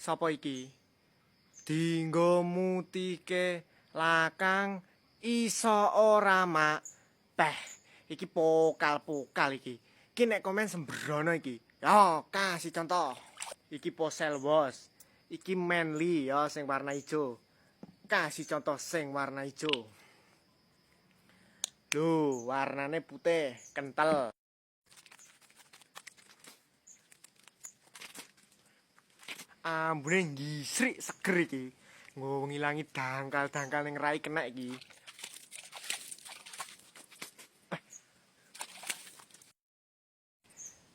Sapa iki? Dinggo mutike lakang iso ora mak. Peh, iki pokal-pokal iki. Iki nek komen sembrono iki. Yo, kasih contoh. Iki Posel Bos. Iki Manly ya sing warna ijo. Kasih contoh sing warna ijo. Loh, warnane putih, kental. Ambune ngisrik seger iki. Nggo ngilangi dangkal-dangkal ning rai kena iki.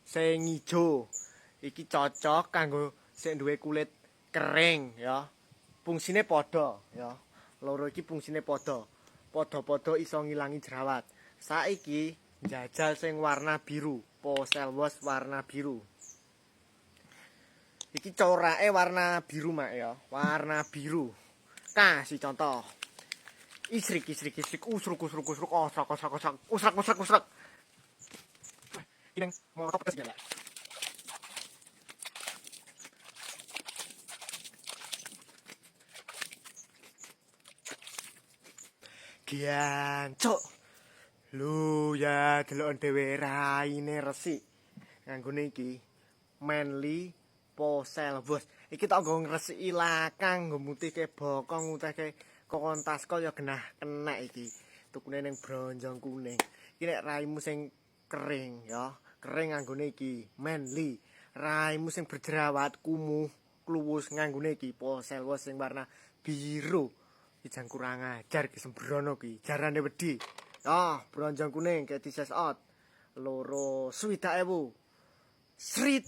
Sing ijo iki cocok kanggo sing duwe kulit kering ya. Fungsine padha ya. Loro iki fungsine padha. Padha-padha iso ngilangi jerawat. Saiki njajal sing warna biru, Posel Wash warna biru. Iki corake warna biru mak ya, warna biru. Kasih contoh. Isrik, usruk, usruk. Ini mau top segala. Giancuk. Lu ya delok dhewe raine resik. Nganggone iki Manly Posel Bos. Iki tak nggo ngresiki lakang, nggo mutihke bokong, mutihke kokon taskol ya genah kena iki. Tukune ning bronjong kuning. Iki nek raimu sing kering ya, kering nganggone iki Manly. Raimu sing berjerawat, kumuh, kluwus nganggone iki Posel Bos sing warna biru. Iki jan kurang ajar ki sembrono ki. Jarane wedi. Ah, bronjong kuning kayak di out. Loro 60.000. Srit